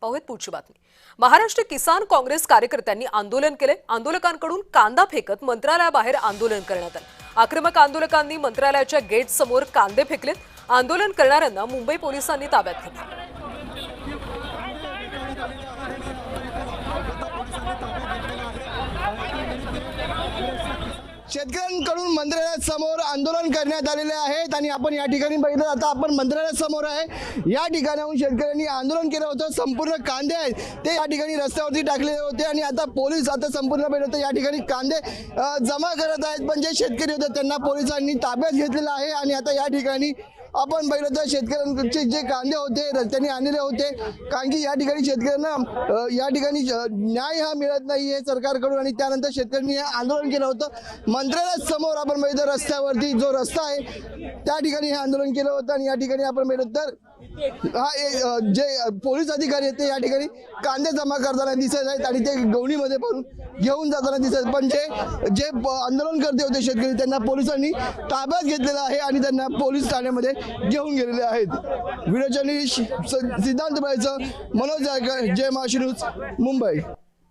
पाहूयात पुढची बातमी। महाराष्ट्र किसान काँग्रेस कार्यकर्त्यांनी आंदोलन केले। आंदोलकांकडून कांदा फेकत मंत्रालयाबाहेर आंदोलन करण्यात आले। आक्रमक आंदोलकांनी मंत्रालयाच्या गेट समोर कांदे फेकलेत। आंदोलन करणाऱ्यांना मुंबई पोलिसांनी ताब्यात घेतले। शेतकऱ्यांकडून मंत्रालयासमोर आंदोलन करण्यात आलेले आहेत आणि आपण या ठिकाणी बघितलं, आता आपण मंत्रालयासमोर आहे। या ठिकाणाहून शेतकऱ्यांनी आंदोलन केलं होतं। संपूर्ण कांदे आहेत ते या ठिकाणी रस्त्यावरती टाकलेले होते आणि आता पोलीस आता संपूर्ण वेळ होते या ठिकाणी कांदे जमा करत आहेत। पण जे शेतकरी होते त्यांना पोलिसांनी ताब्यात घेतलेलं आहे आणि आता या ठिकाणी आपण बघितलं तर शेतकऱ्यांचे जे कांदे होते रस्त्याने आणलेले होते, कारण की या ठिकाणी शेतकऱ्यांना या ठिकाणी न्याय हा मिळत नाही आहे सरकारकडून आणि त्यानंतर शेतकऱ्यांनी हे आंदोलन केलं होतं। मंत्रालयासमोर आपण बघितलं रस्त्यावरती जो रस्ता आहे त्या ठिकाणी हे आंदोलन केलं होतं आणि या ठिकाणी आपण बघितलं तर जे पोलीस अधिकारी आहेत ते या ठिकाणी कांदे जमा करताना दिसत आहेत आणि ते गवणीमध्ये भरून घेऊन जाताना दिसत आहेत। पण जे आंदोलन करते होते शेतकरी त्यांना पोलिसांनी ताब्यात घेतलेलं आहे आणि त्यांना पोलीस ठाण्यामध्ये घेऊन गेलेले आहेत। व्हिडिओ जर्नलिस्ट सिद्धांत बायचं, मनोज जायकर, जय महाराष्ट्र न्यूज, मुंबई।